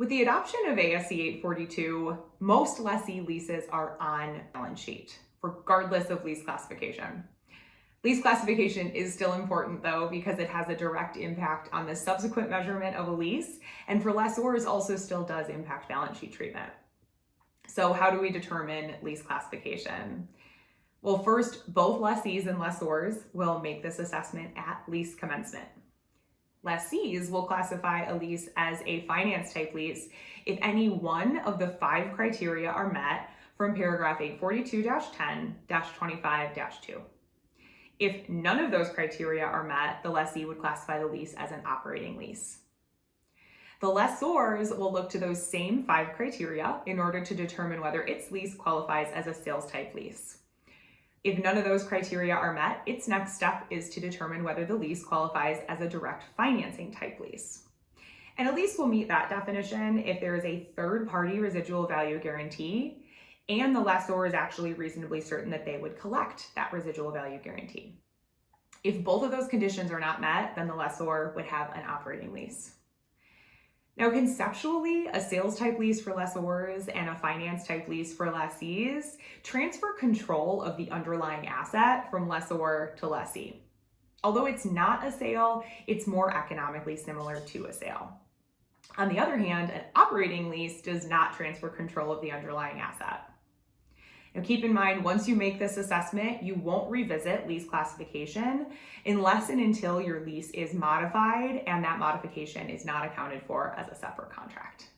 With the adoption of ASC 842, most lessee leases are on balance sheet, regardless of lease classification. Lease classification is still important though, because it has a direct impact on the subsequent measurement of a lease, and for lessors also still does impact balance sheet treatment. So how do we determine lease classification? Well, first, both lessees and lessors will make this assessment at lease commencement. Lessees will classify a lease as a finance type lease if any one of the 5 criteria are met from paragraph 842-10-25-2. If none of those criteria are met, the lessee would classify the lease as an operating lease. The lessors will look to those same 5 criteria in order to determine whether its lease qualifies as a sales type lease. If none of those criteria are met, its next step is to determine whether the lease qualifies as a direct financing type lease. And a lease will meet that definition if there is a third-party residual value guarantee and the lessor is actually reasonably certain that they would collect that residual value guarantee. If both of those conditions are not met, then the lessor would have an operating lease. Now, conceptually, a sales type lease for lessors and a finance type lease for lessees transfer control of the underlying asset from lessor to lessee. Although it's not a sale, it's more economically similar to a sale. On the other hand, an operating lease does not transfer control of the underlying asset. Now, keep in mind, once you make this assessment, you won't revisit lease classification unless and until your lease is modified and that modification is not accounted for as a separate contract.